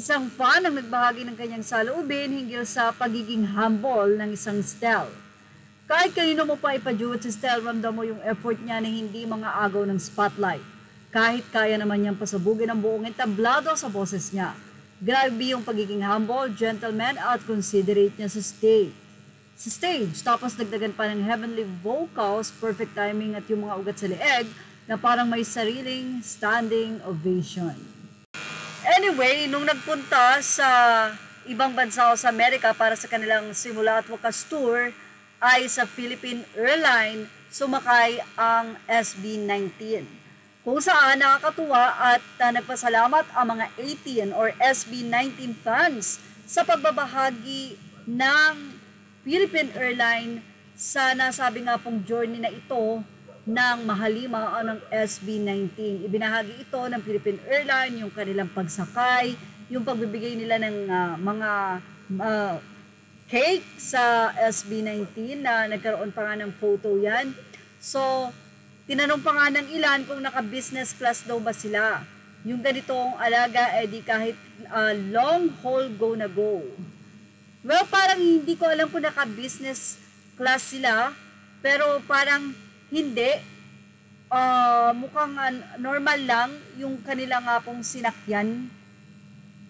Isang fan ang nagbahagi ng kanyang saloobin hinggil sa pagiging humble ng isang Stel. Kahit kanino mo pa ipajuwat si Stel, ramdam mo yung effort niya na hindi mga agaw ng spotlight. Kahit kaya naman niyang pasabugin ang buong entablado sa boses niya. Grabe yung pagiging humble, gentleman at considerate niya sa stage. Tapos dagdagan pa ng heavenly vocals, perfect timing at yung mga ugat sa leeg na parang may sariling standing ovation. Anyway, nung nagpunta sa ibang bansa o sa Amerika para sa kanilang simula at wakas tour, ay sa Philippine Airline sumakay ang SB19. Kung saan nakakatuwa at nagpasalamat ang mga 18 or SB19 fans sa pagbabahagi ng Philippine Airline sa nasabi nga pong journey na ito ng mahalima o ng SB19. Ibinahagi ito ng Philippine Airline, yung kanilang pagsakay, yung pagbibigay nila ng mga cake sa SB19 na nagkaroon pa nga ng photo yan. So, tinanong pa nga ng ilan kung naka-business class daw ba sila. Yung ganitong alaga, di kahit long haul go na go. Well, parang hindi ko alam kung naka-business class sila, pero parang hindi. Mukhang normal lang yung kanila nga pong sinakyan.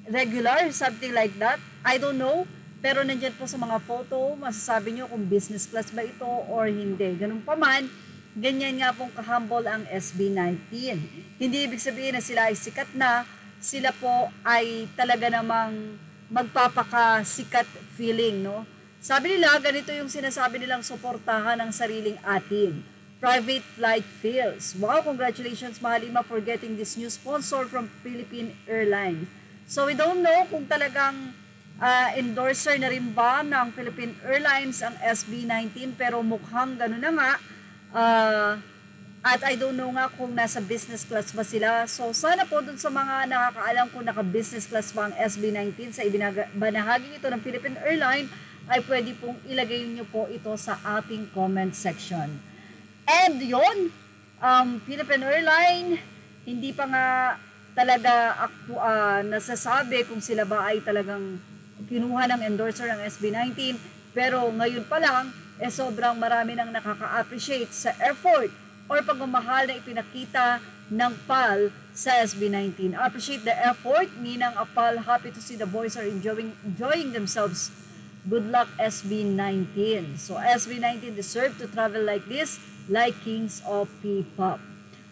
Regular, something like that. I don't know. Pero nandyan po sa mga photo, masasabi nyo kung business class ba ito or hindi. Ganun pa man, ganyan nga pong kahumble ang SB19. Hindi ibig sabihin na sila ay sikat na, sila po ay talaga namang magpapakasikat feeling, no? Sabi nila, ganito yung sinasabi nilang suportahan ng sariling atin. Private flight feels. Wow, congratulations Mahalima for getting this new sponsor from Philippine Airlines. So we don't know kung talagang endorser na rin ba ng Philippine Airlines ang SB19, pero mukhang gano'n na nga. At I don't know nga kung nasa business class ba sila. So sana po dun sa mga nakakaalam kung naka-business class ba ang SB19 sa ibinahagi ito ng Philippine Airlines, ay pwede pong ilagay nyo po ito sa ating comment section. And yun, Philippine Airlines, hindi pa nga talaga nasasabi kung sila ba ay talagang kinuha ng endorser ng SB19, pero ngayon pa lang, sobrang marami nang nakaka-appreciate sa effort or pagmamahal na ipinakita ng PAL sa SB19. Appreciate the effort, Ninang Apal, happy to see the boys are enjoying themselves. Good luck SB19. So SB19 deserve to travel like this, like kings of P-pop.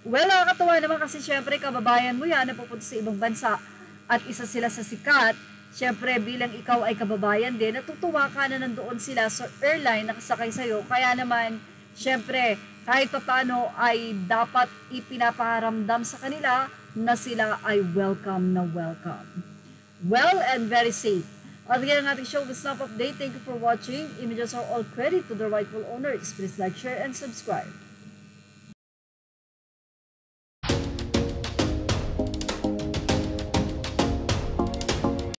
Well, nakakatawa naman kasi syempre kababayan mo yan na pupunta sa ibang bansa at isa sila sa sikat. Syempre, bilang ikaw ay kababayan din, natutuwa ka na nandoon sila sa airline nakasakay sa'yo. Kaya naman, syempre, kahit pa paano ay dapat ipinaparamdam sa kanila na sila ay welcome na welcome. Well and very safe. At yan ang ating show with Snap Update. Thank you for watching. Images are all credit to the rightful owners. Please like, share, and subscribe.